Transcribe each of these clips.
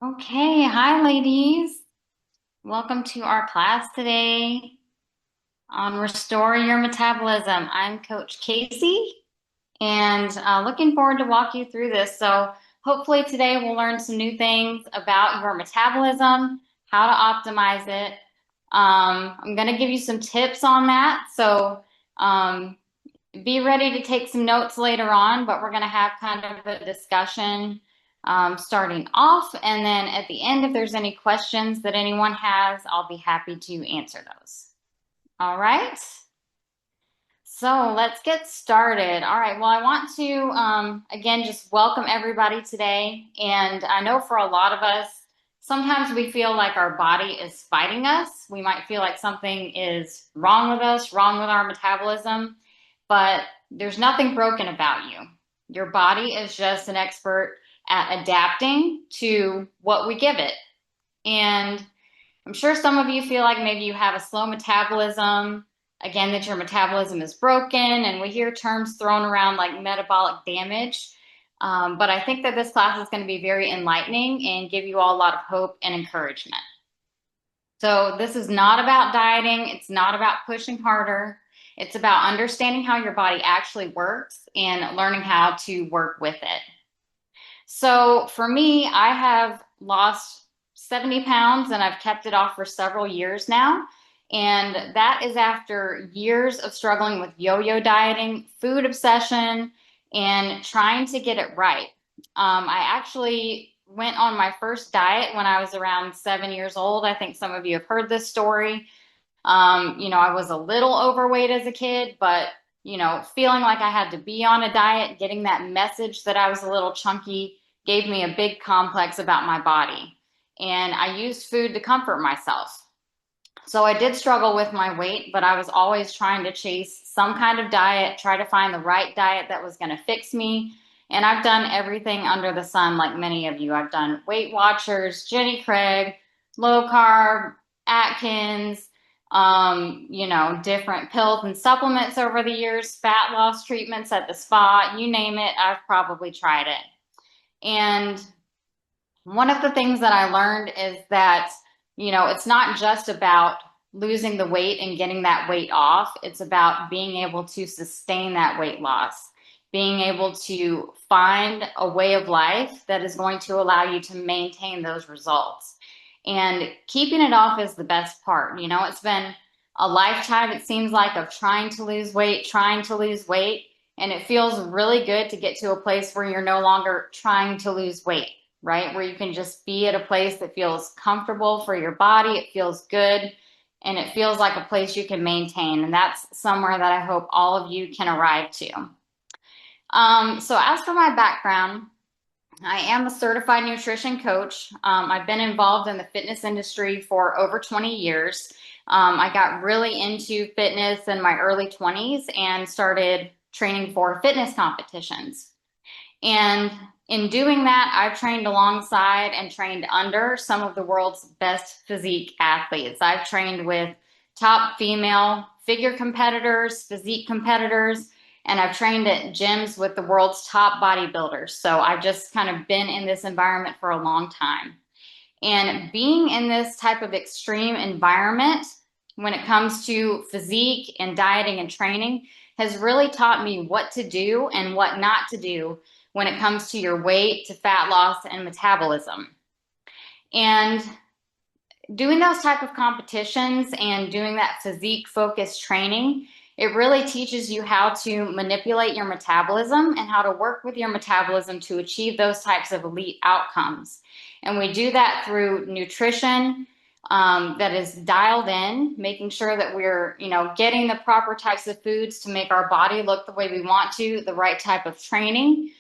Okay, hi ladies. Welcome to our class today on Restore Your Metabolism. I'm Coach Kasey and looking forward to walk you through this. So hopefully today we'll learn some new things about your metabolism, how to optimize it. I'm going to give you some tips on that. So be ready to take some notes later on, but we're going to have kind of a discussion starting off. And then at the end, if there's any questions that anyone has, I'll be happy to answer those. All right. So let's get started. All right. Well, I want to, again, just welcome everybody today. And I know for a lot of us, sometimes we feel like our body is fighting us. We might feel like something is wrong with us, wrong with our metabolism, but there's nothing broken about you. Your body is just an expert at adapting to what we give it. And I'm sure some of you feel like maybe you have a slow metabolism, again, that your metabolism is broken, and we hear terms thrown around like metabolic damage. But I think that this class is going to be very enlightening and give you all a lot of hope and encouragement. So this is not about dieting. It's not about pushing harder. It's about understanding how your body actually works and learning how to work with it. So for me, I have lost 70 pounds and I've kept it off for several years now. And that is after years of struggling with yo-yo dieting, food obsession, and trying to get it right. I actually went on my first diet when I was around 7 years old. I think some of you have heard this story. I was a little overweight as a kid, but feeling like I had to be on a diet, getting that message that I was a little chunky gave me a big complex about my body. And I used food to comfort myself. So I did struggle with my weight, but I was always trying to chase some kind of diet, try to find the right diet that was going to fix me. And I've done everything under the sun, like many of you. I've done Weight Watchers, Jenny Craig, low carb, Atkins, different pills and supplements over the years, fat loss treatments at the spa, you name it, I've probably tried it. And one of the things that I learned is that, it's not just about losing the weight and getting that weight off. It's about being able to sustain that weight loss, being able to find a way of life that is going to allow you to maintain those results. And keeping it off is the best part. It's been a lifetime, it seems like, of trying to lose weight, and it feels really good to get to a place where you're no longer trying to lose weight, right? Where you can just be at a place that feels comfortable for your body, it feels good, and it feels like a place you can maintain. And that's somewhere that I hope all of you can arrive to. So as for my background, I am a certified nutrition coach. I've been involved in the fitness industry for over 20 years. I got really into fitness in my early 20s and started training for fitness competitions. And in doing that, I've trained alongside and trained under some of the world's best physique athletes. I've trained with top female figure competitors, physique competitors, and I've trained at gyms with the world's top bodybuilders. So I've just kind of been in this environment for a long time. And being in this type of extreme environment when it comes to physique and dieting and training has really taught me what to do and what not to do when it comes to your weight, to fat loss, and metabolism. And doing those type of competitions and doing that physique focused training, it really teaches you how to manipulate your metabolism and how to work with your metabolism to achieve those types of elite outcomes. And we do that through nutrition that is dialed in, making sure that we're, getting the proper types of foods to make our body look the way we want to, the right type of training.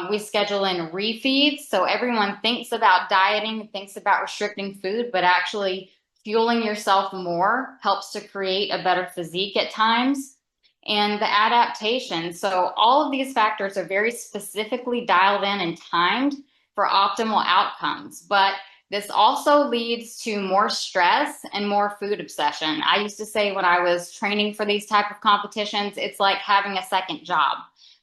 We schedule in refeeds. So everyone thinks about dieting, thinks about restricting food, but actually fueling yourself more helps to create a better physique at times. And the adaptation. So all of these factors are very specifically dialed in and timed for optimal outcomes. But this also leads to more stress and more food obsession. I used to say when I was training for these type of competitions, it's like having a second job,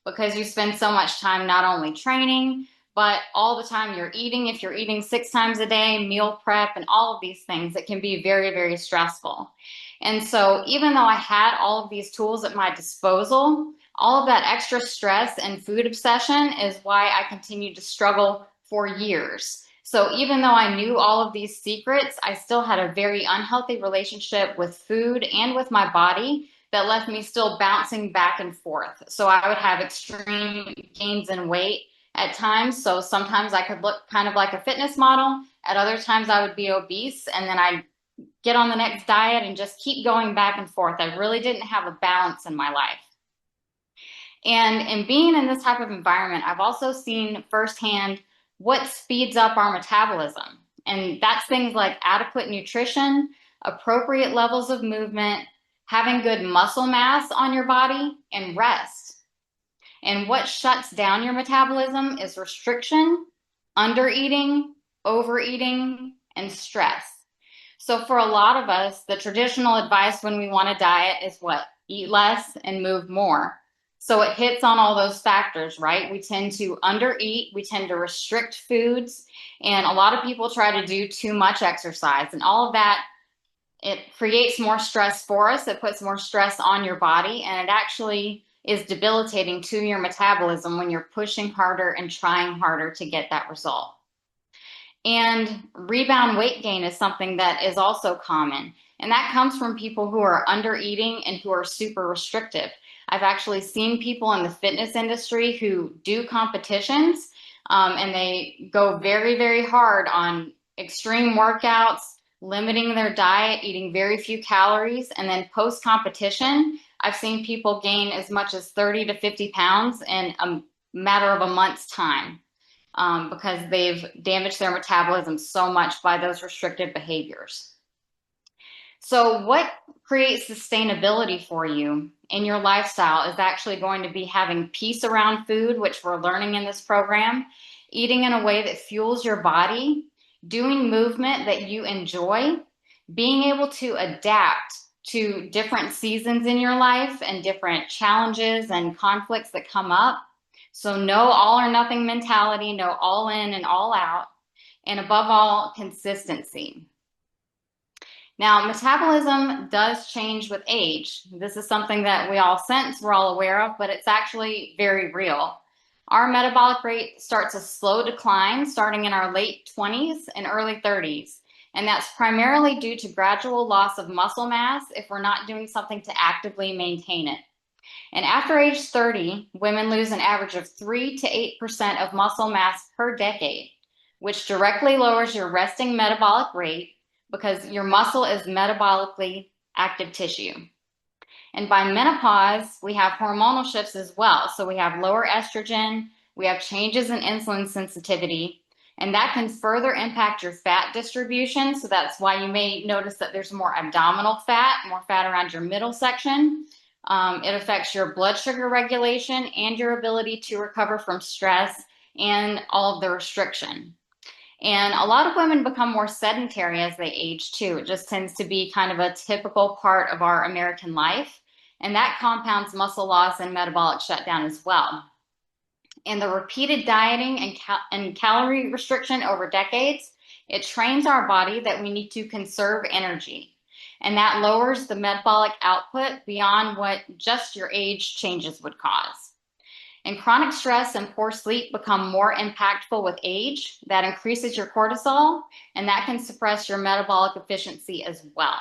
because you spend so much time not only training, but all the time you're eating, if you're eating 6 times a day, meal prep, and all of these things, it can be very, very stressful. And so even though I had all of these tools at my disposal, all of that extra stress and food obsession is why I continued to struggle for years. So even though I knew all of these secrets, I still had a very unhealthy relationship with food and with my body that left me still bouncing back and forth. So I would have extreme gains in weight at times. So sometimes I could look kind of like a fitness model. At other times I would be obese, and then I'd get on the next diet and just keep going back and forth. I really didn't have a balance in my life. And in being in this type of environment, I've also seen firsthand what speeds up our metabolism. And that's things like adequate nutrition, appropriate levels of movement, having good muscle mass on your body, and rest. And what shuts down your metabolism is restriction, undereating, overeating, and stress. So for a lot of us, the traditional advice when we want to diet is what? Eat less and move more. So it hits on all those factors, right? We tend to undereat, we tend to restrict foods, and a lot of people try to do too much exercise, and all of that, it creates more stress for us. It puts more stress on your body, and it actually is debilitating to your metabolism when you're pushing harder and trying harder to get that result. And rebound weight gain is something that is also common. And that comes from people who are under eating and who are super restrictive. I've actually seen people in the fitness industry who do competitions, and they go very, very hard on extreme workouts, limiting their diet, eating very few calories. And then post competition, I've seen people gain as much as 30 to 50 pounds in a matter of a month's time. Because they've damaged their metabolism so much by those restrictive behaviors. So what creates sustainability for you in your lifestyle is actually going to be having peace around food, which we're learning in this program, eating in a way that fuels your body, doing movement that you enjoy, being able to adapt to different seasons in your life and different challenges and conflicts that come up. So no all or nothing mentality, no all in and all out, and above all, consistency. Now, metabolism does change with age. This is something that we all sense, we're all aware of, but it's actually very real. Our metabolic rate starts a slow decline starting in our late 20s and early 30s. And that's primarily due to gradual loss of muscle mass if we're not doing something to actively maintain it. And after age 30, women lose an average of 3 to 8% of muscle mass per decade, which directly lowers your resting metabolic rate because your muscle is metabolically active tissue. And by menopause, we have hormonal shifts as well. So we have lower estrogen, we have changes in insulin sensitivity, and that can further impact your fat distribution. So that's why you may notice that there's more abdominal fat, more fat around your middle section. It affects your blood sugar regulation and your ability to recover from stress and all of the restriction. And a lot of women become more sedentary as they age too. It just tends to be kind of a typical part of our American life. And that compounds muscle loss and metabolic shutdown as well. And the repeated dieting and calorie restriction over decades, it trains our body that we need to conserve energy. And that lowers the metabolic output beyond what just your age changes would cause. And chronic stress and poor sleep become more impactful with age. That increases your cortisol, and that can suppress your metabolic efficiency as well.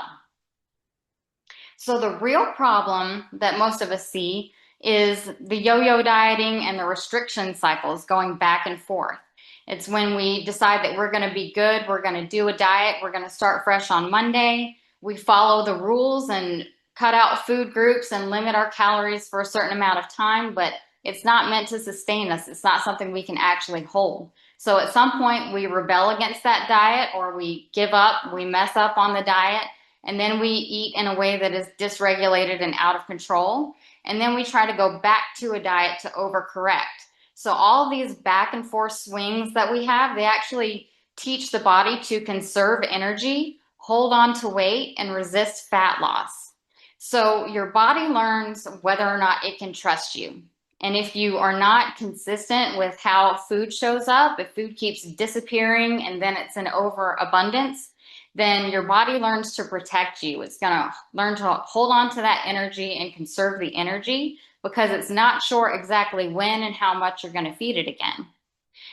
So the real problem that most of us see is the yo-yo dieting and the restriction cycles going back and forth. It's when we decide that we're going to be good, we're going to do a diet, we're going to start fresh on Monday. We follow the rules and cut out food groups and limit our calories for a certain amount of time, but it's not meant to sustain us. It's not something we can actually hold. So at some point we rebel against that diet, or we give up, we mess up on the diet, and then we eat in a way that is dysregulated and out of control. And then we try to go back to a diet to overcorrect. So all of these back and forth swings that we have, they actually teach the body to conserve energy, hold on to weight, and resist fat loss. So your body learns whether or not it can trust you. And if you are not consistent with how food shows up, if food keeps disappearing and then it's an overabundance, then your body learns to protect you. It's going to learn to hold on to that energy and conserve the energy because it's not sure exactly when and how much you're going to feed it again.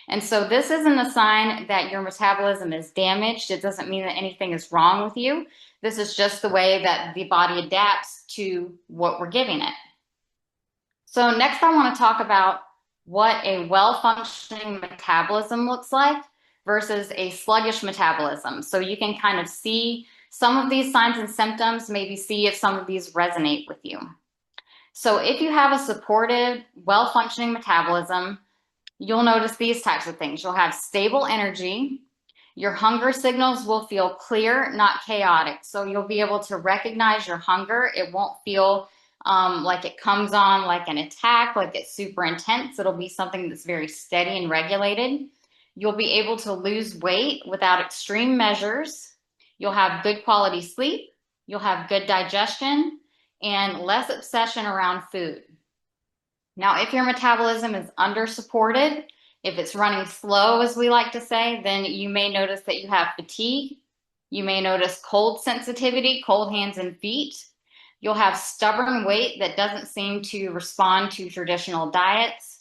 And so this isn't a sign that your metabolism is damaged. It doesn't mean that anything is wrong with you. This is just the way that the body adapts to what we're giving it. So next I want to talk about what a well-functioning metabolism looks like versus a sluggish metabolism. So you can kind of see some of these signs and symptoms, maybe see if some of these resonate with you. So if you have a supportive, well-functioning metabolism, you'll notice these types of things. You'll have stable energy. Your hunger signals will feel clear, not chaotic. So you'll be able to recognize your hunger. It won't feel like it comes on like an attack, like it's super intense. It'll be something that's very steady and regulated. You'll be able to lose weight without extreme measures. You'll have good quality sleep. You'll have good digestion and less obsession around food. Now, if your metabolism is under-supported, if it's running slow, as we like to say, then you may notice that you have fatigue. You may notice cold sensitivity, cold hands and feet. You'll have stubborn weight that doesn't seem to respond to traditional diets.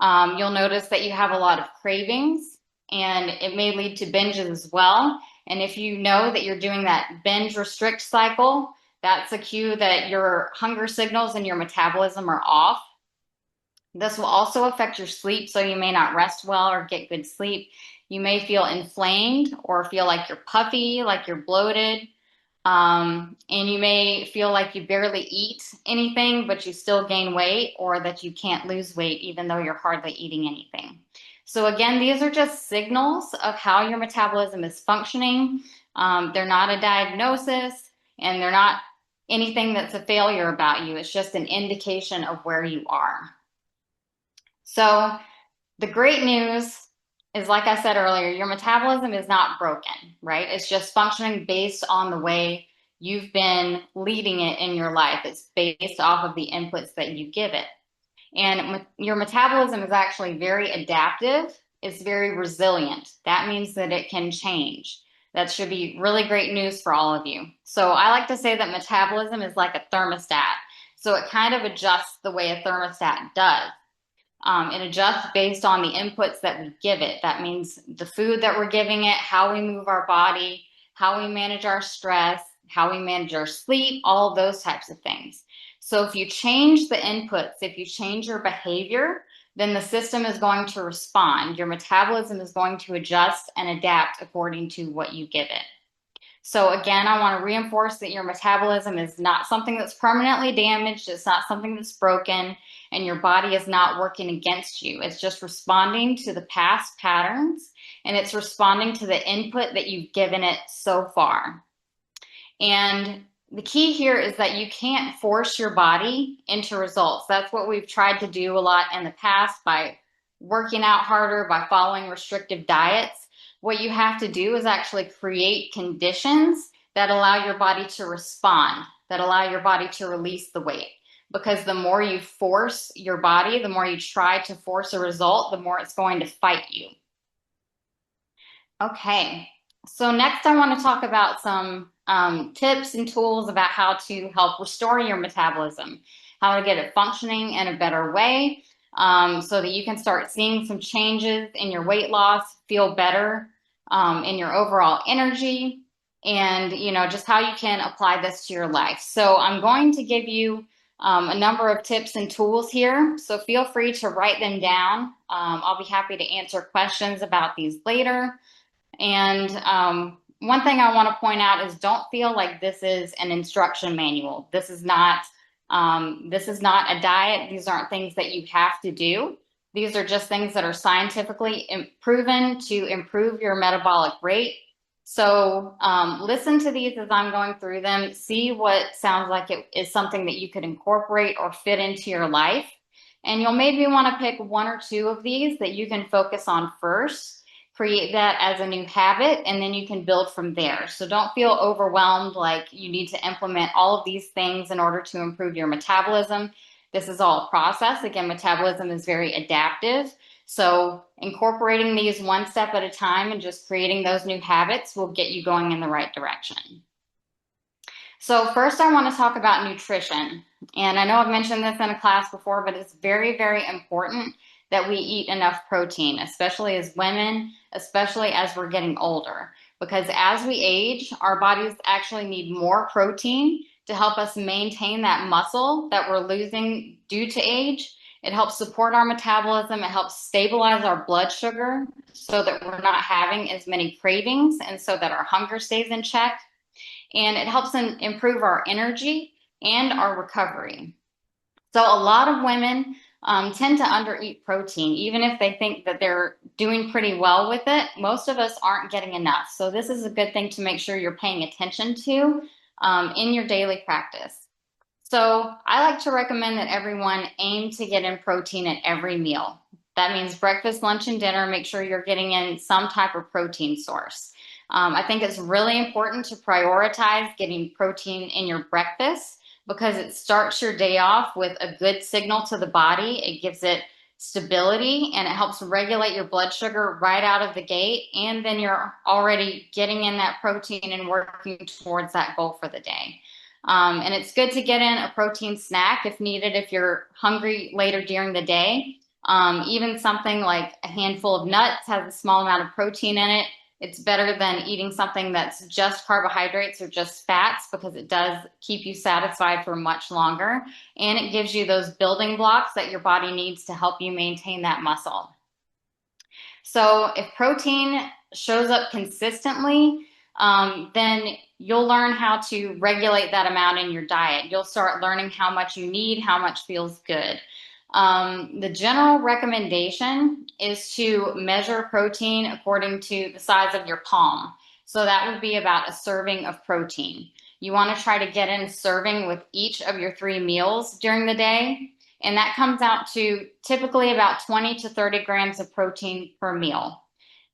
You'll notice that you have a lot of cravings, and it may lead to binges as well. And if you know that you're doing that binge restrict cycle, that's a cue that your hunger signals and your metabolism are off. This will also affect your sleep, so you may not rest well or get good sleep. You may feel inflamed or feel like you're puffy, like you're bloated. And you may feel like you barely eat anything, but you still gain weight, or that you can't lose weight even though you're hardly eating anything. So again, these are just signals of how your metabolism is functioning. They're not a diagnosis, and they're not anything that's a failure about you. It's just an indication of where you are. So the great news is, like I said earlier, your metabolism is not broken, right? It's just functioning based on the way you've been leading it in your life. It's based off of the inputs that you give it. And your metabolism is actually very adaptive. It's very resilient. That means that it can change. That should be really great news for all of you. So I like to say that metabolism is like a thermostat. So it kind of adjusts the way a thermostat does. It adjusts based on the inputs that we give it. That means the food that we're giving it, how we move our body, how we manage our stress, how we manage our sleep, all those types of things. So if you change the inputs, if you change your behavior, then the system is going to respond. Your metabolism is going to adjust and adapt according to what you give it. So again, I want to reinforce that your metabolism is not something that's permanently damaged. It's not something that's broken, and your body is not working against you. It's just responding to the past patterns, and it's responding to the input that you've given it so far. And the key here is that you can't force your body into results. That's what we've tried to do a lot in the past by working out harder, by following restrictive diets. What you have to do is actually create conditions that allow your body to respond, that allow your body to release the weight. Because the more you force your body, the more you try to force a result, the more it's going to fight you. Okay, so next I want to talk about some tips and tools about how to help restore your metabolism, how to get it functioning in a better way, so that you can start seeing some changes in your weight loss, feel better in your overall energy, and just how you can apply this to your life. So I'm going to give you a number of tips and tools here, so feel free to write them down. I'll be happy to answer questions about these later. And one thing I want to point out is, don't feel like this is an instruction manual. This is not a diet. These aren't things that you have to do. These are just things that are scientifically proven to improve your metabolic rate. So listen to these as I'm going through them. See what sounds like it is something that you could incorporate or fit into your life. And you'll maybe want to pick one or two of these that you can focus on first. Create that as a new habit, and then you can build from there. So don't feel overwhelmed like you need to implement all of these things in order to improve your metabolism. This is all a process. Again, metabolism is very adaptive. So incorporating these one step at a time and just creating those new habits will get you going in the right direction. So first I want to talk about nutrition. And I know I've mentioned this in a class before, but it's very, very important that we eat enough protein, especially as women, especially as we're getting older. Because as we age, our bodies actually need more protein to help us maintain that muscle that we're losing due to age. It helps support our metabolism. It helps stabilize our blood sugar so that we're not having as many cravings and so that our hunger stays in check. And it helps improve our energy and our recovery. So a lot of women tend to undereat protein, even if they think that they're doing pretty well with it. Most of us aren't getting enough. So this is a good thing to make sure you're paying attention to in your daily practice. So I like to recommend that everyone aim to get in protein at every meal. That means breakfast, lunch, and dinner. Make sure you're getting in some type of protein source. I think it's really important to prioritize getting protein in your breakfast because it starts your day off with a good signal to the body. It gives it stability and it helps regulate your blood sugar right out of the gate. And then you're already getting in that protein and working towards that goal for the day. And it's good to get in a protein snack if needed, if you're hungry later during the day. Even something like a handful of nuts has a small amount of protein in it. It's better than eating something that's just carbohydrates or just fats because it does keep you satisfied for much longer. And it gives you those building blocks that your body needs to help you maintain that muscle. So if protein shows up consistently, then you'll learn how to regulate that amount in your diet. You'll start learning how much you need, how much feels good. The general recommendation is to measure protein according to the size of your palm. So that would be about a serving of protein. You want to try to get in a serving with each of your 3 meals during the day. And that comes out to typically about 20 to 30 grams of protein per meal.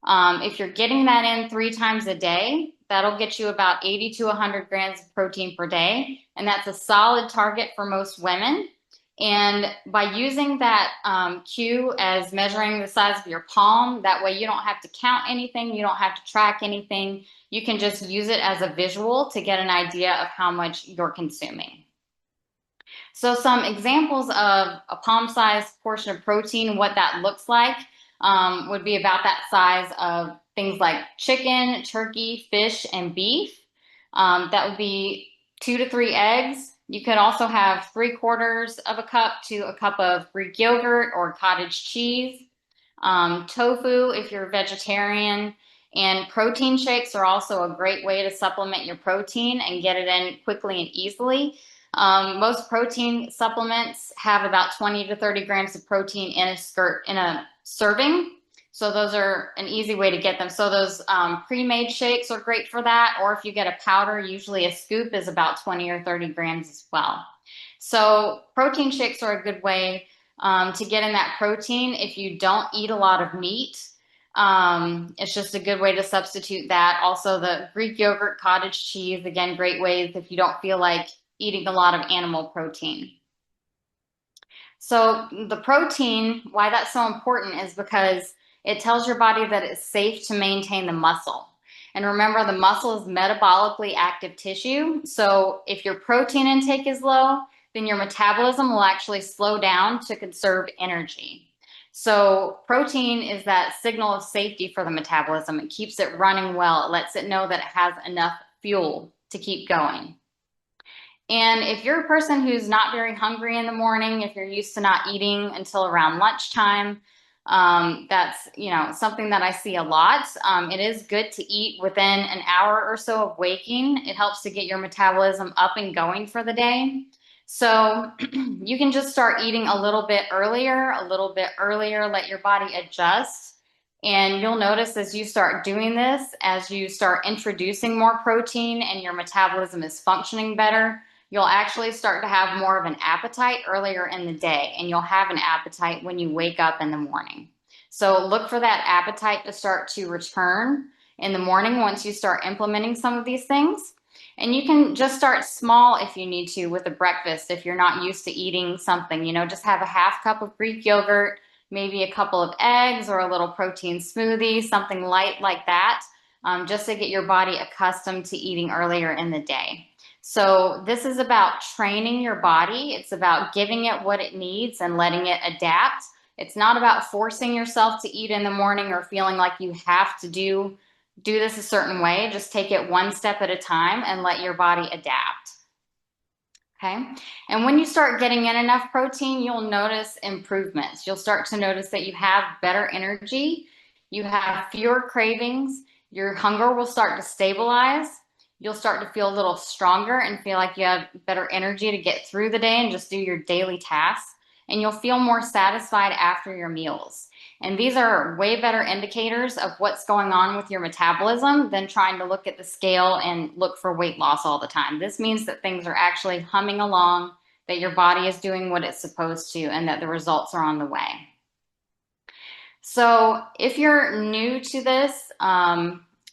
If you're getting that in 3 times a day, that'll get you about 80 to 100 grams of protein per day. And that's a solid target for most women. And by using that cue as measuring the size of your palm, that way you don't have to count anything, you don't have to track anything. You can just use it as a visual to get an idea of how much you're consuming. So some examples of a palm-sized portion of protein, what that looks like, would be about that size of things like chicken, turkey, fish, and beef. That would be 2 to 3 eggs. You could also have 3/4 of a cup to a cup of Greek yogurt or cottage cheese. Tofu if you're vegetarian. And protein shakes are also a great way to supplement your protein and get it in quickly and easily. Most protein supplements have about 20 to 30 grams of protein in a serving. So those are an easy way to get them. So those pre-made shakes are great for that. Or if you get a powder, usually a scoop is about 20 or 30 grams as well. So protein shakes are a good way to get in that protein. If you don't eat a lot of meat, it's just a good way to substitute that. Also the Greek yogurt, cottage cheese, again, great ways if you don't feel like eating a lot of animal protein. So the protein, why that's so important is because it tells your body that it's safe to maintain the muscle. And remember, the muscle is metabolically active tissue. So if your protein intake is low, then your metabolism will actually slow down to conserve energy. So protein is that signal of safety for the metabolism. It keeps it running well. It lets it know that it has enough fuel to keep going. And if you're a person who's not very hungry in the morning, if you're used to not eating until around lunchtime, that's something that I see a lot. It is good to eat within an hour or so of waking. It helps to get your metabolism up and going for the day. So you can just start eating a little bit earlier, let your body adjust. And you'll notice as you start doing this, as you start introducing more protein and your metabolism is functioning better, you'll actually start to have more of an appetite earlier in the day, and you'll have an appetite when you wake up in the morning. So look for that appetite to start to return in the morning once you start implementing some of these things. And you can just start small if you need to with a breakfast if you're not used to eating something. Just have a half cup of Greek yogurt, maybe a couple of eggs or a little protein smoothie, something light like that, just to get your body accustomed to eating earlier in the day. So this is about training your body. It's about giving it what it needs and letting it adapt. It's not about forcing yourself to eat in the morning or feeling like you have to do this a certain way. Just take it one step at a time and let your body adapt. Okay. And when you start getting in enough protein, you'll notice improvements. You'll start to notice that you have better energy, you have fewer cravings, your hunger will start to stabilize. You'll start to feel a little stronger and feel like you have better energy to get through the day and just do your daily tasks. And you'll feel more satisfied after your meals. And these are way better indicators of what's going on with your metabolism than trying to look at the scale and look for weight loss all the time. This means that things are actually humming along, that your body is doing what it's supposed to, and that the results are on the way. So if you're new to this,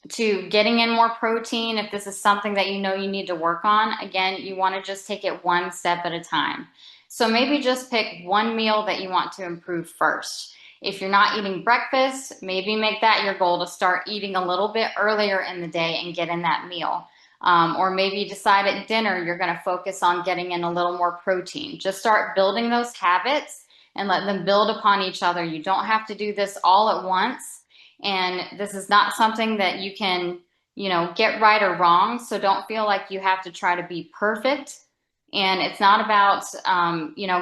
to getting in more protein, if this is something that you know you need to work on, again, you want to just take it one step at a time. So maybe just pick one meal that you want to improve first. If you're not eating breakfast, maybe make that your goal to start eating a little bit earlier in the day and get in that meal. Or maybe decide at dinner you're going to focus on getting in a little more protein. Just start building those habits and let them build upon each other. You don't have to do this all at once. And this is not something that you can, get right or wrong. So don't feel like you have to try to be perfect. And it's not about,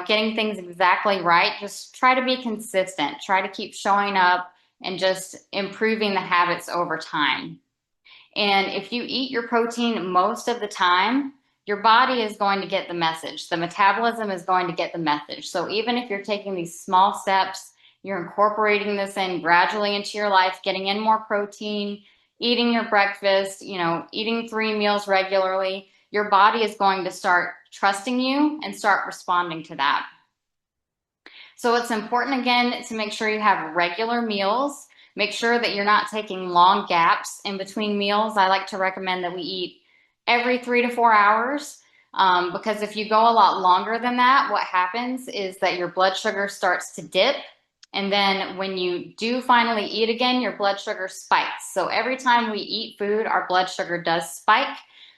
getting things exactly right. Just try to be consistent. Try to keep showing up and just improving the habits over time. And if you eat your protein most of the time, your body is going to get the message. The metabolism is going to get the message. So even if you're taking these small steps, you're incorporating this in gradually into your life, getting in more protein, eating your breakfast, eating 3 meals regularly, your body is going to start trusting you and start responding to that. So it's important, again, to make sure you have regular meals. Make sure that you're not taking long gaps in between meals. I like to recommend that we eat every 3 to 4 hours. Because if you go a lot longer than that, what happens is that your blood sugar starts to dip. And then when you do finally eat again, your blood sugar spikes. So every time we eat food, our blood sugar does spike.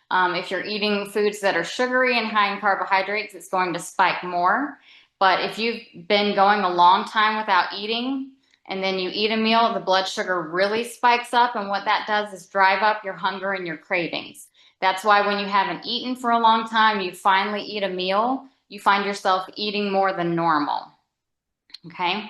If you're eating foods that are sugary and high in carbohydrates, it's going to spike more. But if you've been going a long time without eating and then you eat a meal, the blood sugar really spikes up. And what that does is drive up your hunger and your cravings. That's why when you haven't eaten for a long time, you finally eat a meal, you find yourself eating more than normal. Okay.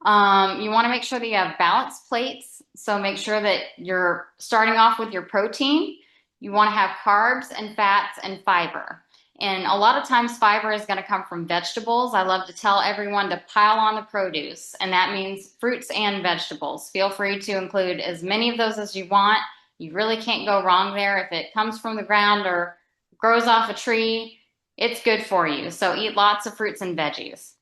You want to make sure that you have balanced plates. So make sure that you're starting off with your protein. You want to have carbs and fats and fiber. And a lot of times fiber is going to come from vegetables. I love to tell everyone to pile on the produce, and that means fruits and vegetables. Feel free to include as many of those as you want. You really can't go wrong there. If it comes from the ground or grows off a tree, it's good for you. So eat lots of fruits and veggies.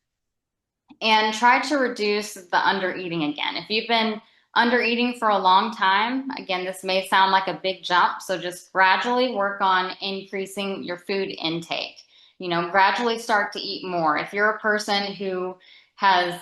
And try to reduce the under eating again. If you've been under eating for a long time, again, this may sound like a big jump. So just gradually work on increasing your food intake. Gradually start to eat more. If you're a person who has,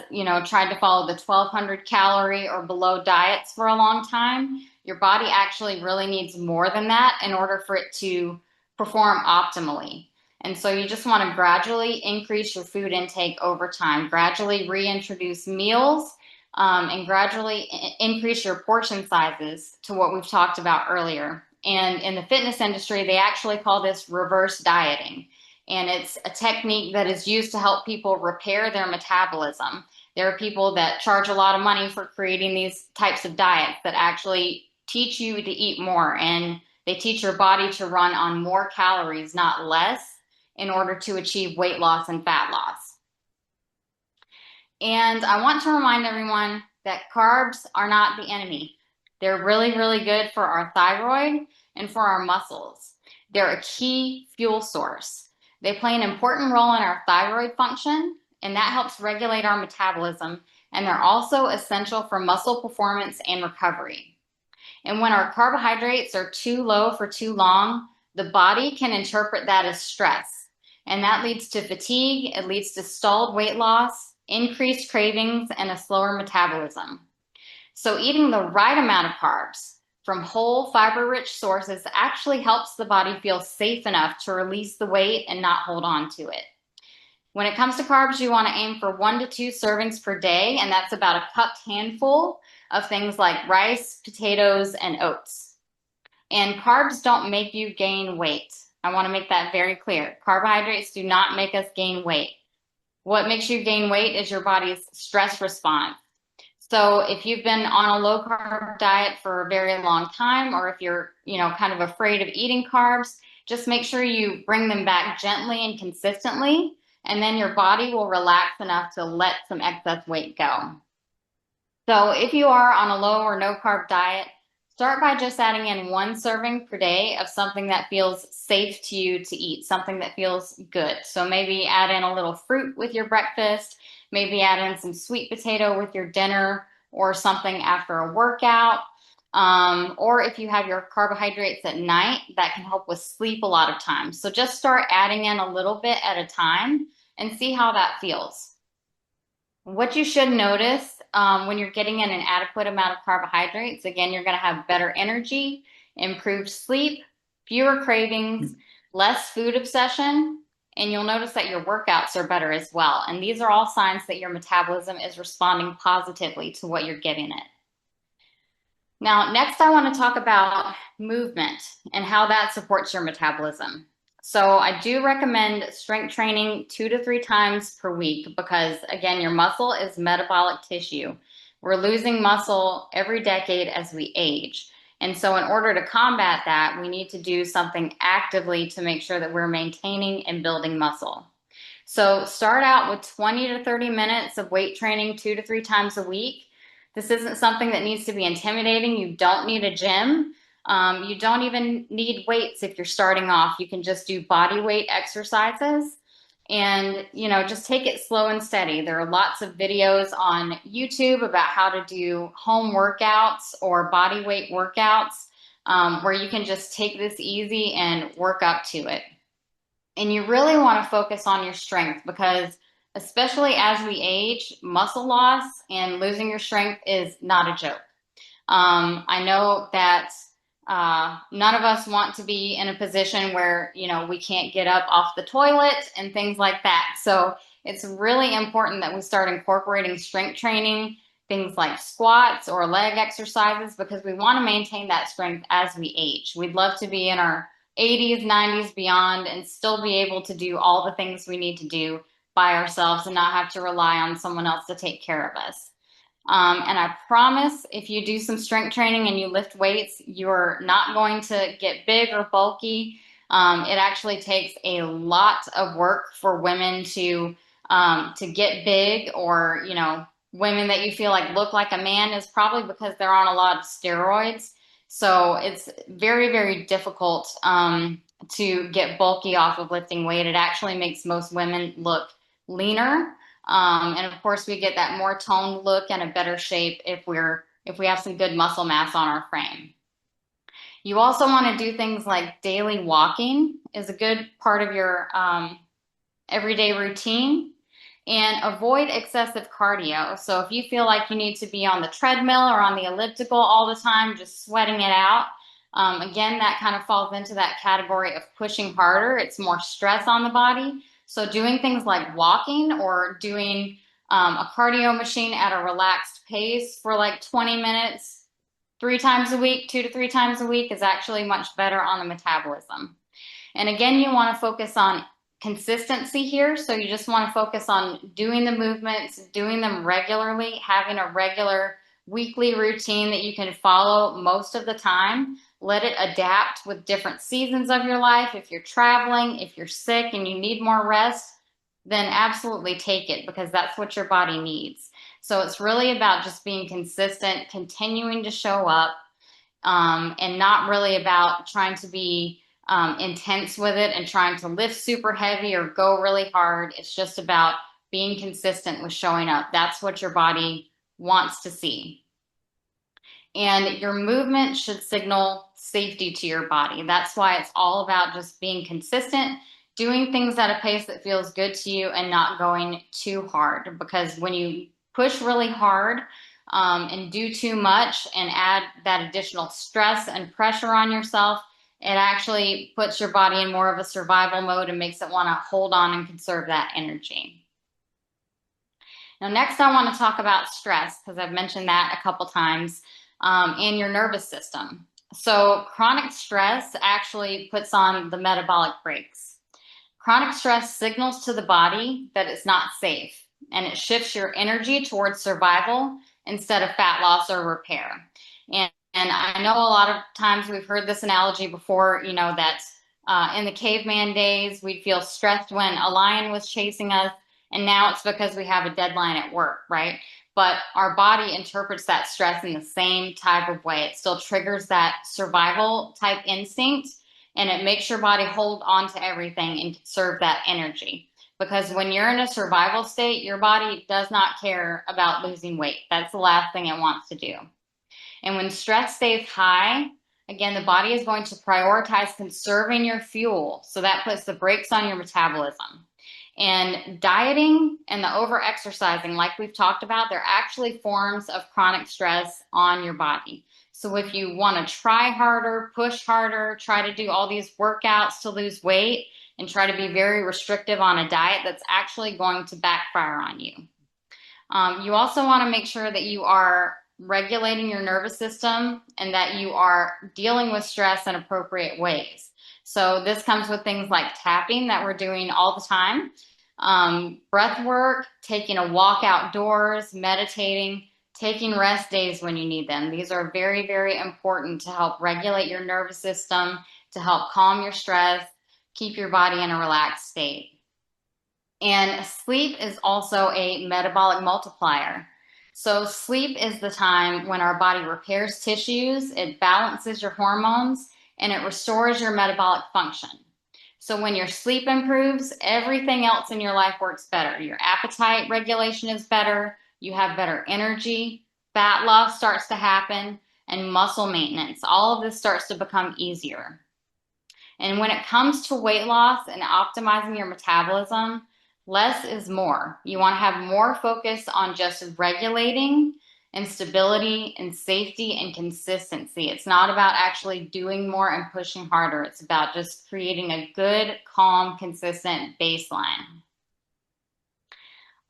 tried to follow the 1,200 calorie or below diets for a long time, your body actually really needs more than that in order for it to perform optimally. And so you just want to gradually increase your food intake over time, gradually reintroduce meals, and gradually increase your portion sizes to what we've talked about earlier. And in the fitness industry, they actually call this reverse dieting. And it's a technique that is used to help people repair their metabolism. There are people that charge a lot of money for creating these types of diets that actually teach you to eat more, and they teach your body to run on more calories, not less, in order to achieve weight loss and fat loss. And I want to remind everyone that carbs are not the enemy. They're really, really good for our thyroid and for our muscles. They're a key fuel source. They play an important role in our thyroid function, and that helps regulate our metabolism. And they're also essential for muscle performance and recovery. And when our carbohydrates are too low for too long, the body can interpret that as stress. And that leads to fatigue, it leads to stalled weight loss, increased cravings, and a slower metabolism. So eating the right amount of carbs from whole fiber-rich sources actually helps the body feel safe enough to release the weight and not hold on to it. When it comes to carbs, you want to aim for 1 to 2 servings per day, and that's about a cupped handful of things like rice, potatoes, and oats. And carbs don't make you gain weight. I want to make that very clear. Carbohydrates do not make us gain weight. What makes you gain weight is your body's stress response. So if you've been on a low carb diet for a very long time, or if you're, kind of afraid of eating carbs, just make sure you bring them back gently and consistently, and then your body will relax enough to let some excess weight go. So if you are on a low or no carb diet, start by just adding in 1 serving per day of something that feels safe to you to eat, something that feels good. So maybe add in a little fruit with your breakfast, maybe add in some sweet potato with your dinner or something after a workout. Or if you have your carbohydrates at night, that can help with sleep a lot of times. So just start adding in a little bit at a time and see how that feels. What you should notice when you're getting in an adequate amount of carbohydrates, again, you're going to have better energy, improved sleep, fewer cravings, less food obsession, and you'll notice that your workouts are better as well. And these are all signs that your metabolism is responding positively to what you're giving it. Now, next I want to talk about movement and how that supports your metabolism. So I do recommend strength training 2 to 3 times per week because, again, your muscle is metabolic tissue. We're losing muscle every decade as we age. And so in order to combat that, we need to do something actively to make sure that we're maintaining and building muscle. So start out with 20 to 30 minutes of weight training 2 to 3 times a week. This isn't something that needs to be intimidating. You don't need a gym. You don't even need weights if you're starting off. You can just do body weight exercises and, just take it slow and steady. There are lots of videos on YouTube about how to do home workouts or body weight workouts where you can just take this easy and work up to it. And you really want to focus on your strength because especially as we age, muscle loss and losing your strength is not a joke. I know that none of us want to be in a position where, we can't get up off the toilet and things like that. So it's really important that we start incorporating strength training, things like squats or leg exercises, because we want to maintain that strength as we age. We'd love to be in our 80s, 90s, beyond, and still be able to do all the things we need to do by ourselves and not have to rely on someone else to take care of us. And I promise if you do some strength training and you lift weights, you're not going to get big or bulky. It actually takes a lot of work for women to get big, or, women that you feel like look like a man is probably because they're on a lot of steroids. So it's very, very difficult to get bulky off of lifting weight. It actually makes most women look leaner. And of course, we get that more toned look and a better shape if we have some good muscle mass on our frame. You also want to do things like daily walking is a good part of your everyday routine, and avoid excessive cardio. So if you feel like you need to be on the treadmill or on the elliptical all the time, just sweating it out, again, that kind of falls into that category of pushing harder. It's more stress on the body. So doing things like walking or doing a cardio machine at a relaxed pace for like 20 minutes, 3 times a week, 2 to 3 times a week is actually much better on the metabolism. And again, you want to focus on consistency here. So you just want to focus on doing the movements, doing them regularly, having a regular weekly routine that you can follow most of the time. Let it adapt with different seasons of your life. If you're traveling, if you're sick and you need more rest, then absolutely take it because that's what your body needs. So it's really about just being consistent, continuing to show up, and not really about trying to be intense with it and trying to lift super heavy or go really hard. It's just about being consistent with showing up. That's what your body wants to see. And your movement should signal safety to your body. That's why it's all about just being consistent, doing things at a pace that feels good to you and not going too hard. Because when you push really hard and do too much and add that additional stress and pressure on yourself, it actually puts your body in more of a survival mode and makes it want to hold on and conserve that energy. Now, next I want to talk about stress, because I've mentioned that a couple times, and your nervous system. So chronic stress actually puts on the metabolic brakes. Chronic stress signals to the body that it's not safe, and it shifts your energy towards survival instead of fat loss or repair. And I know a lot of times we've heard this analogy before, you know, that in the caveman days, we'd feel stressed when a lion was chasing us. And now it's because we have a deadline at work, right? But our body interprets that stress in the same type of way. It still triggers that survival type instinct, and it makes your body hold on to everything and conserve that energy. Because when you're in a survival state, your body does not care about losing weight. That's the last thing it wants to do. And when stress stays high, again, the body is going to prioritize conserving your fuel. So that puts the brakes on your metabolism. And dieting and the over-exercising, like we've talked about, they're actually forms of chronic stress on your body. So if you want to try harder, push harder, try to do all these workouts to lose weight, and try to be very restrictive on a diet, that's actually going to backfire on you. You also want to make sure that you are regulating your nervous system and that you are dealing with stress in appropriate ways. So this comes with things like tapping that we're doing all the time, breath work, taking a walk outdoors, meditating, taking rest days when you need them. These are very, very important to help regulate your nervous system, to help calm your stress, keep your body in a relaxed state. And sleep is also a metabolic multiplier. So sleep is the time when our body repairs tissues, it balances your hormones, and it restores your metabolic function. So when your sleep improves, everything else in your life works better. Your appetite regulation is better, you have better energy, fat loss starts to happen, and muscle maintenance. All of this starts to become easier. And when it comes to weight loss and optimizing your metabolism, less is more. You want to have more focus on just regulating and stability and safety and consistency. It's not about actually doing more and pushing harder. It's about just creating a good, calm, consistent baseline.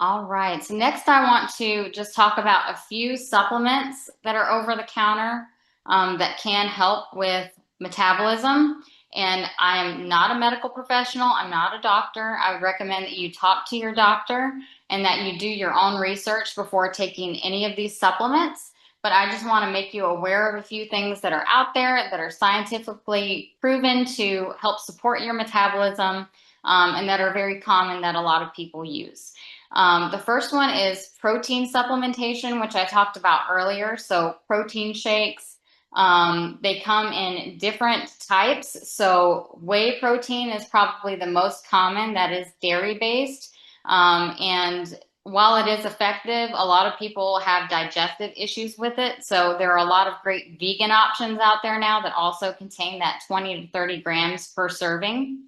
All right, so next I want to just talk about a few supplements that are over the counter that can help with metabolism. And I am not a medical professional. I'm not a doctor. I would recommend that you talk to your doctor and that you do your own research before taking any of these supplements. But I just want to make you aware of a few things that are out there that are scientifically proven to help support your metabolism and that are very common that a lot of people use. The first one is protein supplementation, which I talked about earlier. So protein shakes. They come in different types. So whey protein is probably the most common, that is dairy based. And while it is effective, a lot of people have digestive issues with it. So there are a lot of great vegan options out there now that also contain that 20 to 30 grams per serving.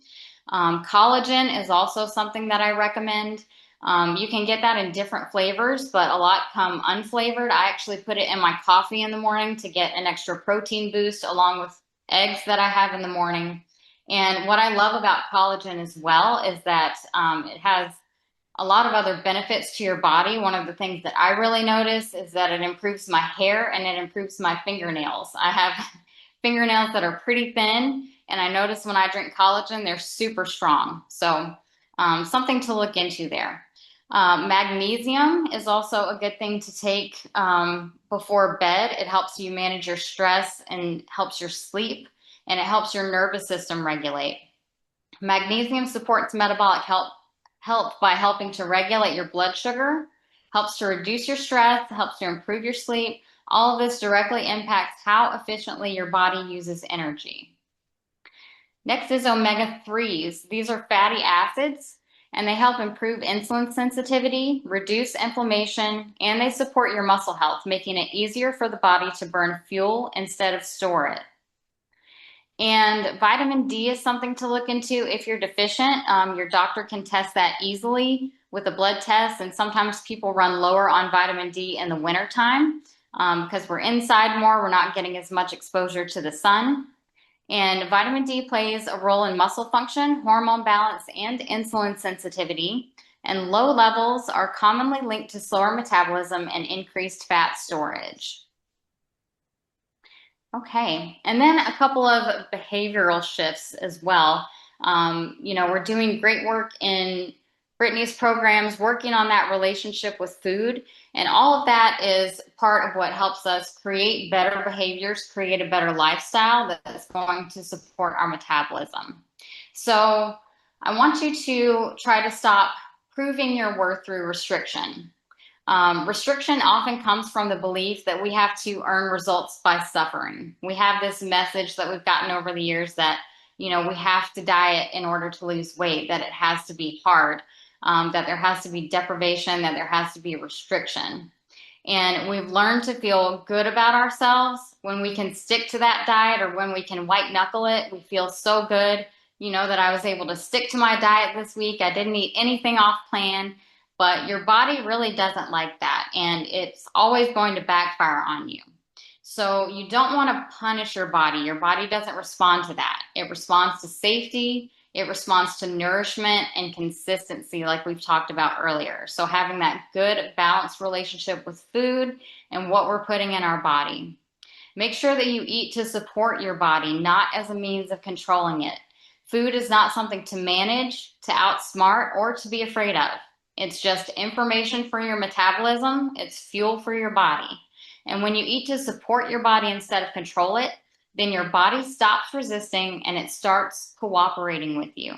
Collagen is also something that I recommend. You can get that in different flavors, but a lot come unflavored. I actually put it in my coffee in the morning to get an extra protein boost along with eggs that I have in the morning. And what I love about collagen as well is that it has a lot of other benefits to your body. One of the things that I really notice is that it improves my hair and it improves my fingernails. I have fingernails that are pretty thin, and I notice when I drink collagen, they're super strong. So something to look into there. Magnesium is also a good thing to take before bed. It helps you manage your stress and helps your sleep, and it helps your nervous system regulate. Magnesium supports metabolic health by helping to regulate your blood sugar, helps to reduce your stress, helps to improve your sleep. All of this directly impacts how efficiently your body uses energy. Next is omega-3s. These are fatty acids, and they help improve insulin sensitivity, reduce inflammation, and they support your muscle health, making it easier for the body to burn fuel instead of store it. And vitamin D is something to look into if you're deficient. Your doctor can test that easily with a blood test, and sometimes people run lower on vitamin D in the wintertime because we're inside more, we're not getting as much exposure to the sun. And vitamin D plays a role in muscle function, hormone balance, and insulin sensitivity. And low levels are commonly linked to slower metabolism and increased fat storage. Okay, and then a couple of behavioral shifts as well. We're doing great work in Brittany's programs, working on that relationship with food, and all of that is part of what helps us create better behaviors, create a better lifestyle that's going to support our metabolism. So I want you to try to stop proving your worth through restriction. Restriction often comes from the belief that we have to earn results by suffering. We have this message that we've gotten over the years that, we have to diet in order to lose weight, that it has to be hard, that there has to be deprivation, that there has to be restriction. And we've learned to feel good about ourselves when we can stick to that diet or when we can white knuckle it. We feel so good, that I was able to stick to my diet this week. I didn't eat anything off plan. But your body really doesn't like that, and it's always going to backfire on you. So you don't want to punish your body. Your body doesn't respond to that. It responds to safety, it responds to nourishment and consistency, like we've talked about earlier. So having that good, balanced relationship with food and what we're putting in our body. Make sure that you eat to support your body, not as a means of controlling it. Food is not something to manage, to outsmart, or to be afraid of. It's just information for your metabolism. It's fuel for your body. And when you eat to support your body instead of control it, then your body stops resisting and it starts cooperating with you.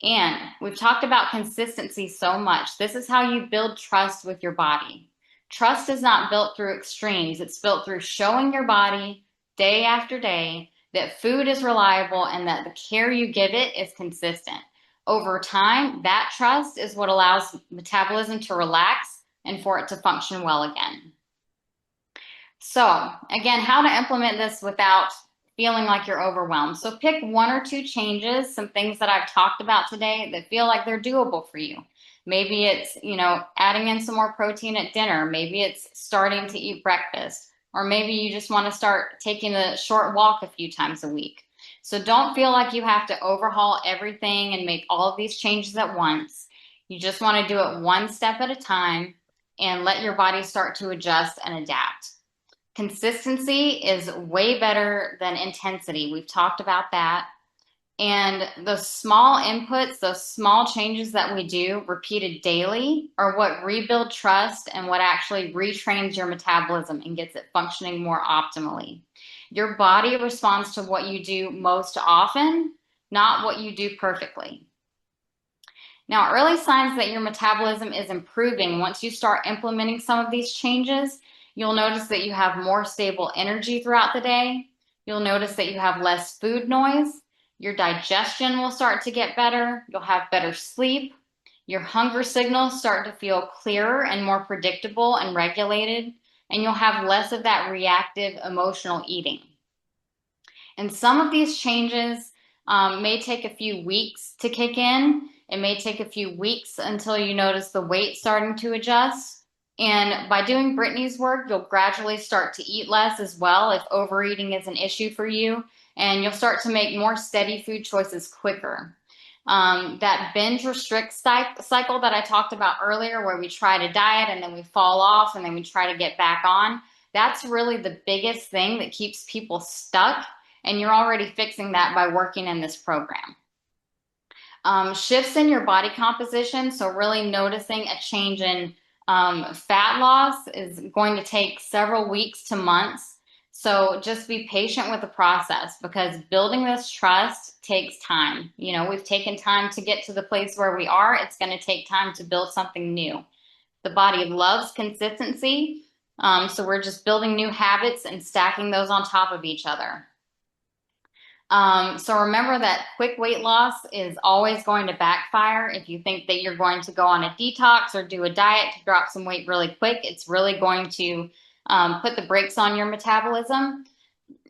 And we've talked about consistency so much. This is how you build trust with your body. Trust is not built through extremes. It's built through showing your body day after day that food is reliable and that the care you give it is consistent. Over time, that trust is what allows metabolism to relax and for it to function well again. So, again, how to implement this without feeling like you're overwhelmed. So pick one or two changes, some things that I've talked about today that feel like they're doable for you. Maybe it's, adding in some more protein at dinner. Maybe it's starting to eat breakfast. Or maybe you just want to start taking a short walk a few times a week. So don't feel like you have to overhaul everything and make all of these changes at once. You just want to do it one step at a time and let your body start to adjust and adapt. Consistency is way better than intensity. We've talked about that. And those small inputs, those small changes that we do repeated daily are what rebuild trust and what actually retrains your metabolism and gets it functioning more optimally. Your body responds to what you do most often, not what you do perfectly. Now, early signs that your metabolism is improving once you start implementing some of these changes, you'll notice that you have more stable energy throughout the day. You'll notice that you have less food noise. Your digestion will start to get better. You'll have better sleep. Your hunger signals start to feel clearer and more predictable and regulated. And you'll have less of that reactive emotional eating. And some of these changes may take a few weeks to kick in. It may take a few weeks until you notice the weight starting to adjust. And by doing Brittany's work, you'll gradually start to eat less as well if overeating is an issue for you. And you'll start to make more steady food choices quicker. That binge restrict cycle that I talked about earlier, where we try to diet and then we fall off and then we try to get back on, that's really the biggest thing that keeps people stuck. And you're already fixing that by working in this program. Shifts in your body composition, so really noticing a change in fat loss is going to take several weeks to months. So just be patient with the process, because building this trust takes time. We've taken time to get to the place where we are. It's going to take time to build something new. The body loves consistency. So we're just building new habits and stacking those on top of each other. So remember that quick weight loss is always going to backfire. If you think that you're going to go on a detox or do a diet to drop some weight really quick, it's really going to put the brakes on your metabolism.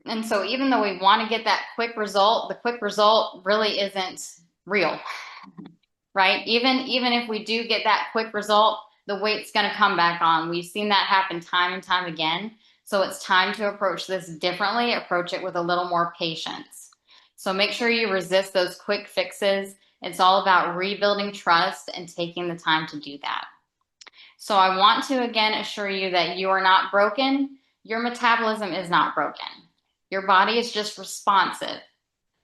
And so even though we want to get that quick result, the quick result really isn't real, right? Even if we do get that quick result, the weight's going to come back on. We've seen that happen time and time again. So it's time to approach this differently, approach it with a little more patience. So make sure you resist those quick fixes. It's all about rebuilding trust and taking the time to do that. So I want to again assure you that you are not broken. Your metabolism is not broken. Your body is just responsive.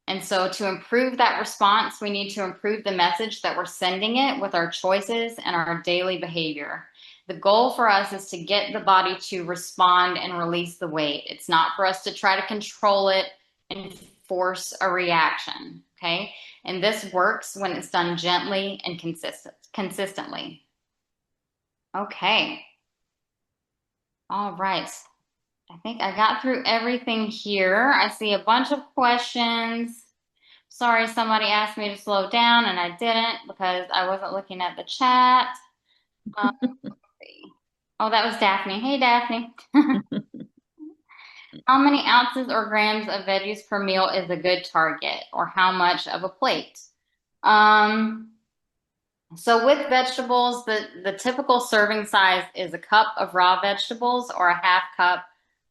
And so to improve that response, we need to improve the message that we're sending it with our choices and our daily behavior. The goal for us is to get the body to respond and release the weight. It's not for us to try to control it and force a reaction, okay? And this works when it's done gently and consistently. Okay. All right. I think I got through everything here. I see a bunch of questions. Sorry, somebody asked me to slow down and I didn't because I wasn't looking at the chat. Let's see. Oh, that was Daphne. Hey, Daphne. How many ounces or grams of veggies per meal is a good target, or how much of a plate? Um, so with vegetables, the typical serving size is a cup of raw vegetables or a half cup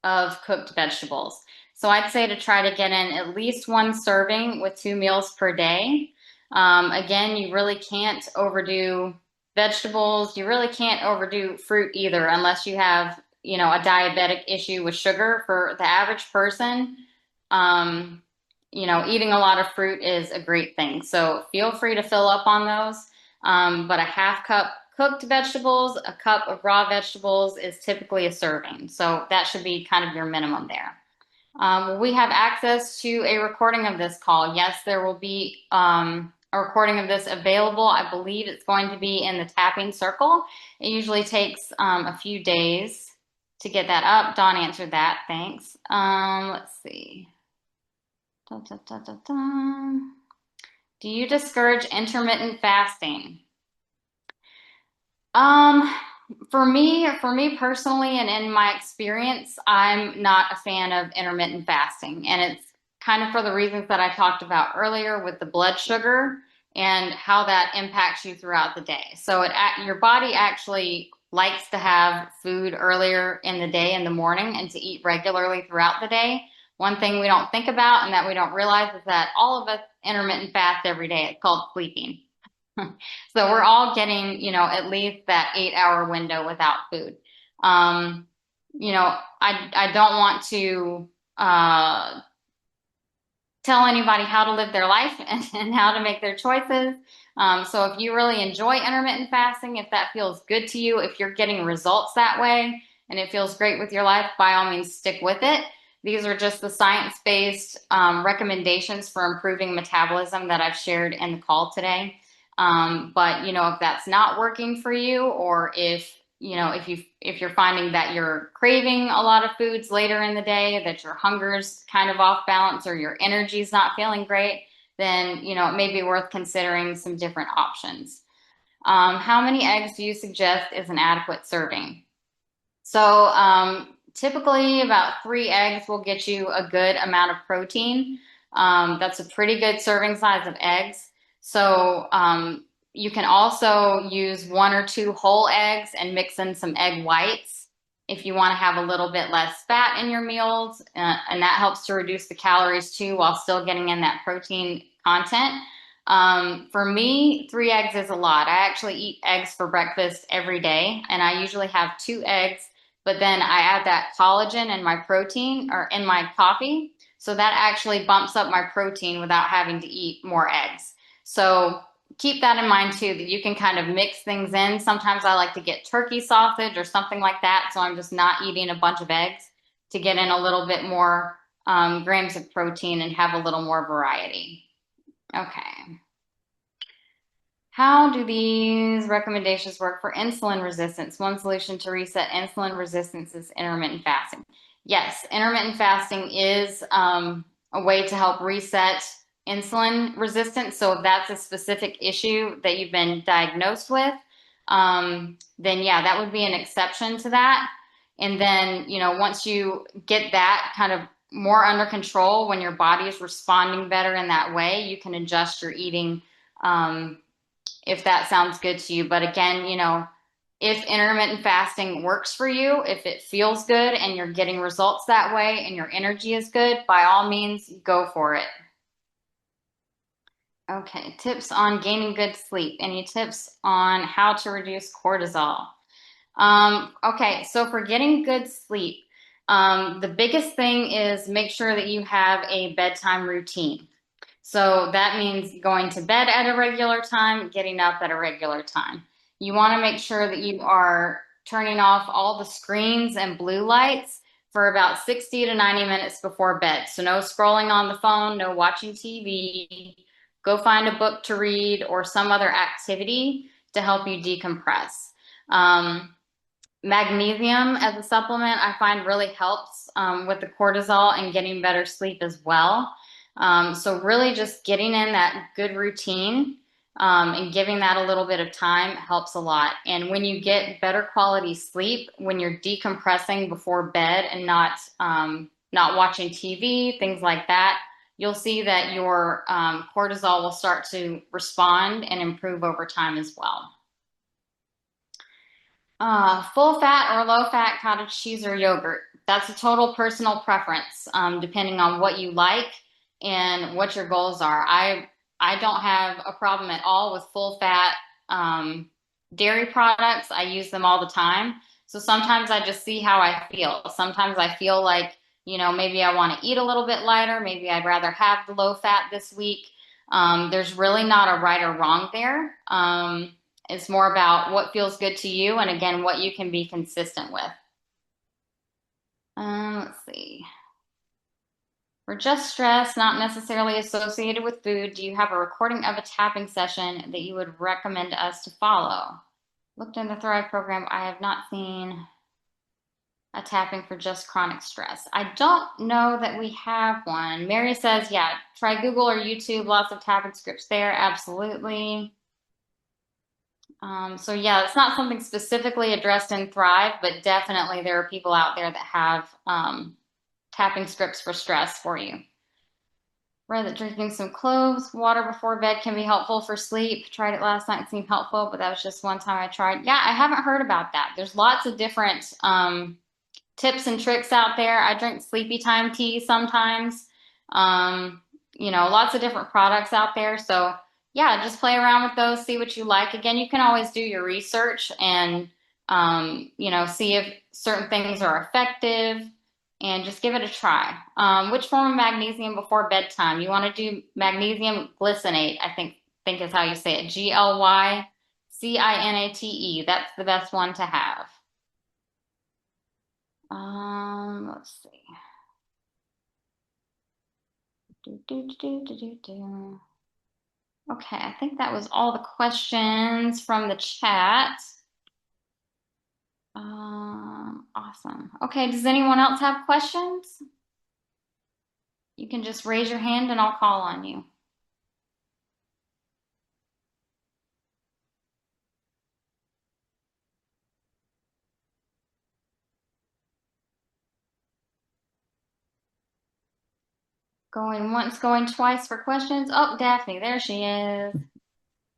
of cooked vegetables. So I'd say to try to get in at least one serving with 2 meals per day. Again, you really can't overdo vegetables. You really can't overdo fruit either, unless you have, a diabetic issue with sugar. For the average person, eating a lot of fruit is a great thing. So feel free to fill up on those. But a half cup cooked vegetables, a cup of raw vegetables is typically a serving. So that should be kind of your minimum there. Will we have access to a recording of this call? Yes, there will be a recording of this available. I believe it's going to be in the tapping circle. It usually takes a few days to get that up. Dawn answered that. Thanks. Let's see. Da, da, da, da, da. Do you discourage intermittent fasting? Um, for me personally, and in my experience, I'm not a fan of intermittent fasting, and it's kind of for the reasons that I talked about earlier with the blood sugar and how that impacts you throughout the day. So your body actually likes to have food earlier in the day in the morning and to eat regularly throughout the day. One thing we don't think about and that we don't realize is that all of us intermittent fast every day. It's called sleeping. So we're all getting, at least that 8 hour window without food. I don't want to tell anybody how to live their life and how to make their choices. So if you really enjoy intermittent fasting, if that feels good to you, if you're getting results that way and it feels great with your life, by all means, stick with it. These are just the science-based recommendations for improving metabolism that I've shared in the call today. But if that's not working for you, or if you're finding that you're craving a lot of foods later in the day, that your hunger's kind of off balance or your energy's not feeling great, then it may be worth considering some different options. How many eggs do you suggest is an adequate serving? So typically about 3 eggs will get you a good amount of protein. That's a pretty good serving size of eggs. So you can also use 1 or 2 whole eggs and mix in some egg whites if you want to have a little bit less fat in your meals, and that helps to reduce the calories too while still getting in that protein content. For me, 3 eggs is a lot. I actually eat eggs for breakfast every day, and I usually have 2 eggs, but then I add that collagen in my protein or in my coffee. So that actually bumps up my protein without having to eat more eggs. So keep that in mind too, that you can kind of mix things in. Sometimes I like to get turkey sausage or something like that, so I'm just not eating a bunch of eggs to get in a little bit more grams of protein and have a little more variety. Okay. How do these recommendations work for insulin resistance? One solution to reset insulin resistance is intermittent fasting. Yes, intermittent fasting is a way to help reset insulin resistance. So if that's a specific issue that you've been diagnosed with, then yeah, that would be an exception to that. And then, once you get that kind of more under control, when your body is responding better in that way, you can adjust your eating, if that sounds good to you. But again, if intermittent fasting works for you, if it feels good and you're getting results that way and your energy is good, by all means, go for it. Okay, tips on gaining good sleep. Any tips on how to reduce cortisol? Okay, so for getting good sleep, the biggest thing is make sure that you have a bedtime routine. So that means going to bed at a regular time, getting up at a regular time. You want to make sure that you are turning off all the screens and blue lights for about 60 to 90 minutes before bed. So no scrolling on the phone, no watching TV. Go find a book to read or some other activity to help you decompress. Magnesium as a supplement, I find really helps with the cortisol and getting better sleep as well. So really just getting in that good routine and giving that a little bit of time helps a lot. And when you get better quality sleep, when you're decompressing before bed and not watching TV, things like that, you'll see that your cortisol will start to respond and improve over time as well. Full fat or low fat cottage cheese or yogurt. That's a total personal preference, depending on what you like and what your goals are. I don't have a problem at all with full fat dairy products. I use them all the time. So sometimes I just see how I feel. Sometimes I feel like, maybe I want to eat a little bit lighter. Maybe I'd rather have the low fat this week. There's really not a right or wrong there. It's more about what feels good to you and again, what you can be consistent with. Let's see. For just stress, not necessarily associated with food, do you have a recording of a tapping session that you would recommend us to follow? Looked in the Thrive program. I have not seen a tapping for just chronic stress. I don't know that we have one. Mary says, yeah, try Google or YouTube. Lots of tapping scripts there. Absolutely. So yeah, it's not something specifically addressed in Thrive, but definitely there are people out there that have tapping scripts for stress for you. Read that drinking some cloves water before bed can be helpful for sleep. Tried it last night, it seemed helpful, but that was just one time I tried. Yeah, I haven't heard about that. There's lots of different tips and tricks out there. I drink sleepy time tea sometimes. Lots of different products out there. So yeah, just play around with those, see what you like. Again, you can always do your research and, see if certain things are effective and just give it a try. Which form of magnesium before bedtime? You want to do magnesium glycinate, I think is how you say it. Glycinate. That's the best one to have. Let's see. Okay, I think that was all the questions from the chat. Awesome. Okay, does anyone else have questions? You can just raise your hand and I'll call on you. Going once, going twice for questions. Oh, Daphne, there she is.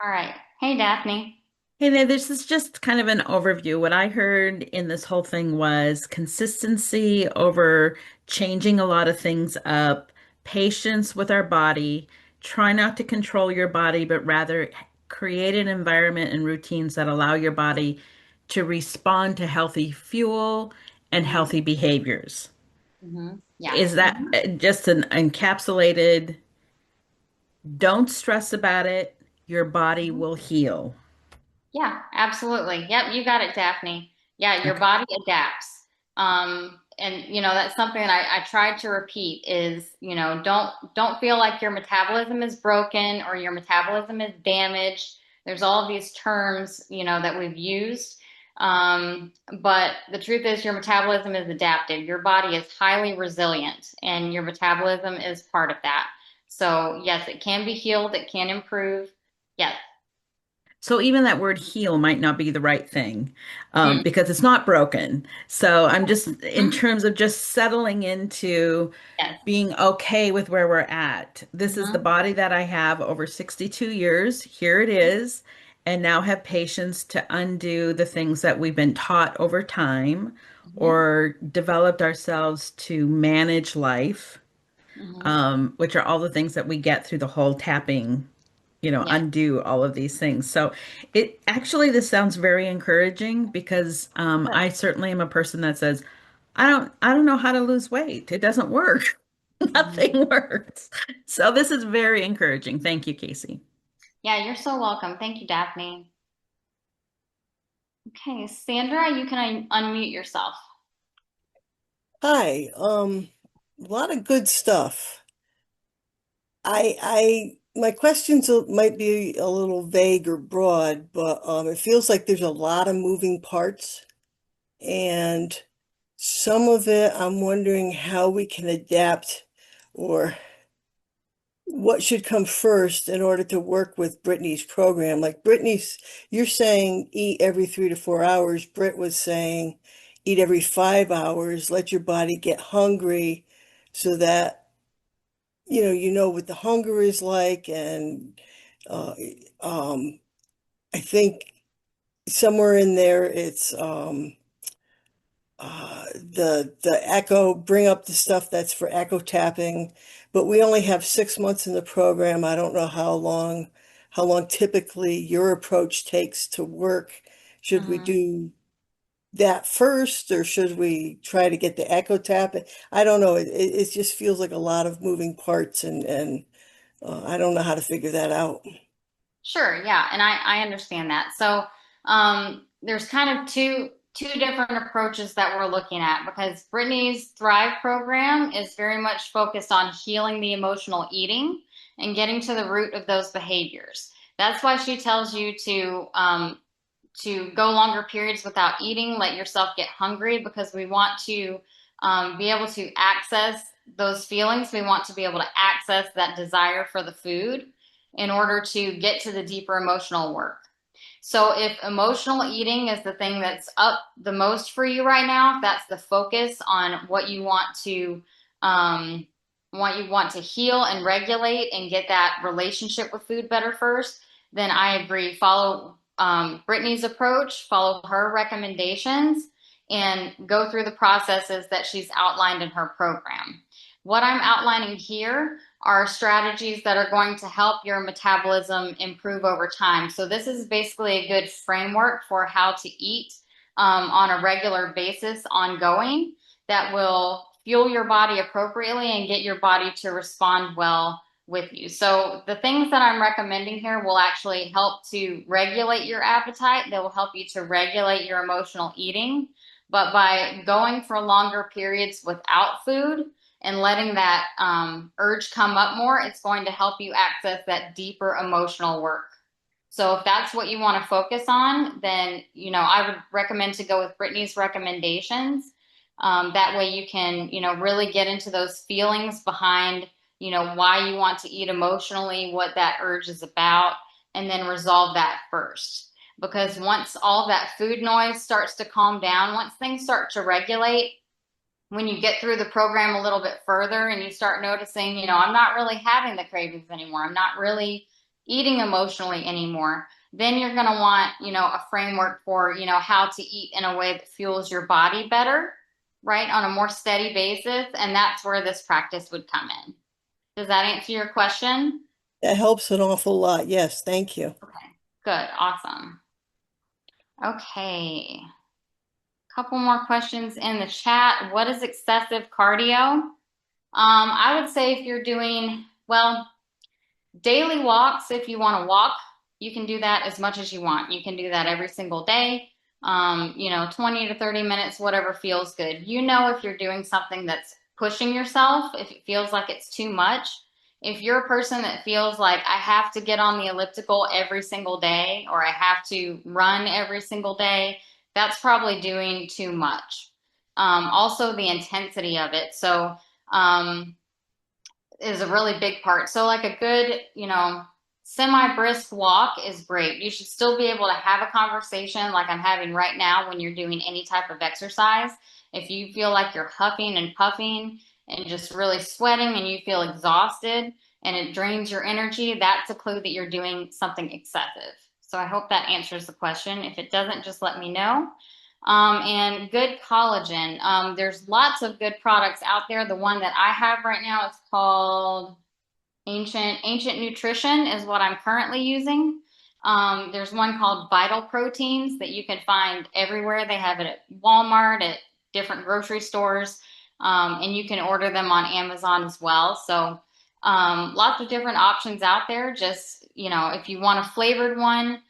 All right. Hey, Daphne. Hey there, this is just kind of an overview. What I heard in this whole thing was consistency over changing a lot of things up, patience with our body, try not to control your body, but rather create an environment and routines that allow your body to respond to healthy fuel and Mm-hmm. healthy behaviors. Yeah. Is that just an encapsulated, don't stress about it, your body Mhm. will heal? Yeah, absolutely. Yep, you got it, Daphne. Yeah, your Okay. body adapts. And that's something that I tried to repeat is, don't feel like your metabolism is broken or your metabolism is damaged. There's all of these terms, that we've used. But the truth is, your metabolism is adaptive. Your body is highly resilient, and your metabolism is part of that. So, yes, it can be healed, it can improve. Yes. So even that word heal might not be the right thing, Mm. because it's not broken. So I'm just in Mhm. terms of just settling into Yes. being okay with where we're at. This is the Hmm. body that I have over 62 years. Here it is. And now have patience to undo the things that we've been taught over time Hmm. or developed ourselves to manage life, Hmm. which are all the things that we get through the whole tapping, Yeah. undo all of these things. So it actually, this sounds very encouraging because Good. I certainly am a person that says, I don't know how to lose weight. It doesn't work. Mhm. Nothing works. So this is very encouraging. Thank you, Casey. Yeah, you're so welcome. Thank you, Daphne. Okay, Sandra, you can unmute yourself. Hi, a lot of good stuff. My questions might be a little vague or broad, but it feels like there's a lot of moving parts, and some of it I'm wondering how we can adapt or what should come first in order to work with Brittany's program. Like Brittany's, you're saying eat every 3 to 4 hours. Britt was saying eat every 5 hours, let your body get hungry so that you know what the hunger is like. And uh, um, I think somewhere in there it's the echo, bring up the stuff that's for echo tapping, but we only have 6 months in the program. I don't know how long typically your approach takes to work. Should we Mhm. do that first, or should we try to get the echo tap? I don't know. It just feels like a lot of moving parts, and I don't know how to figure that out. Sure, yeah, and I understand that. So there's kind of two different approaches that we're looking at because Brittany's Thrive program is very much focused on healing the emotional eating and getting to the root of those behaviors. That's why she tells you to go longer periods without eating, let yourself get hungry because we want to be able to access those feelings. We want to be able to access that desire for the food in order to get to the deeper emotional work. So if emotional eating is the thing that's up the most for you right now, if that's the focus on um, what you want to heal and regulate and get that relationship with food better first, then I agree. Follow Brittany's approach, follow her recommendations, and go through the processes that she's outlined in her program. What I'm outlining here are strategies that are going to help your metabolism improve over time. So this is basically a good framework for how to eat on a regular basis, ongoing, that will fuel your body appropriately and get your body to respond well with you. So the things that I'm recommending here will actually help to regulate your appetite. They will help you to regulate your emotional eating. But by going for longer periods without food, and letting that urge come up more, it's going to help you access that deeper emotional work. So if that's what you want to focus on, then I would recommend to go with Brittany's recommendations. That way you can really get into those feelings behind why you want to eat emotionally, what that urge is about, and then resolve that first. Because once all that food noise starts to calm down, once things start to regulate, when you get through the program a little bit further and you start noticing, I'm not really having the cravings anymore. I'm not really eating emotionally anymore. Then you're going to want, a framework for, how to eat in a way that fuels your body better, right? On a more steady basis. And that's where this practice would come in. Does that answer your question? That helps an awful lot. Yes, thank you. Okay, good. Awesome. Okay. Couple more questions in the chat. What is excessive cardio? I would say if you're doing, well, daily walks, if you want to walk, you can do that as much as you want. You can do that every single day, 20 to 30 minutes, whatever feels good. If you're doing something that's pushing yourself, if it feels like it's too much. If you're a person that feels like I have to get on the elliptical every single day or I have to run every single day, that's probably doing too much. Also the intensity of it. So, is a really big part. So like a good, semi-brisk walk is great. You should still be able to have a conversation like I'm having right now when you're doing any type of exercise. If you feel like you're huffing and puffing and just really sweating and you feel exhausted and it drains your energy, that's a clue that you're doing something excessive. So I hope that answers the question. If it doesn't, just let me know. And good collagen. There's lots of good products out there. The one that I have right now is called Ancient Nutrition is what I'm currently using. There's one called Vital Proteins that you can find everywhere. They have it at Walmart, at different grocery stores, and you can order them on Amazon as well. So lots of different options out there. Just, if you want a flavored one,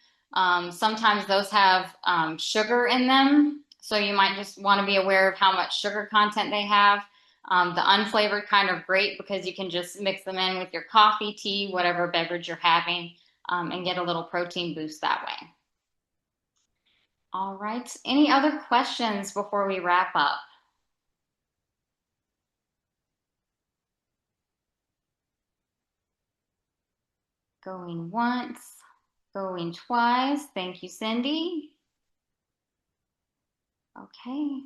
sometimes those have sugar in them. So you might just want to be aware of how much sugar content they have. The unflavored kind are great because you can just mix them in with your coffee, tea, whatever beverage you're having, and get a little protein boost that way. All right. Any other questions before we wrap up? Going once, going twice. Thank you, Cindy. Okay.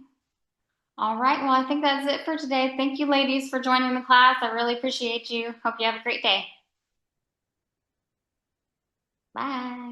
All right. Well, I think that's it for today. Thank you, ladies, for joining the class. I really appreciate you. Hope you have a great day. Bye.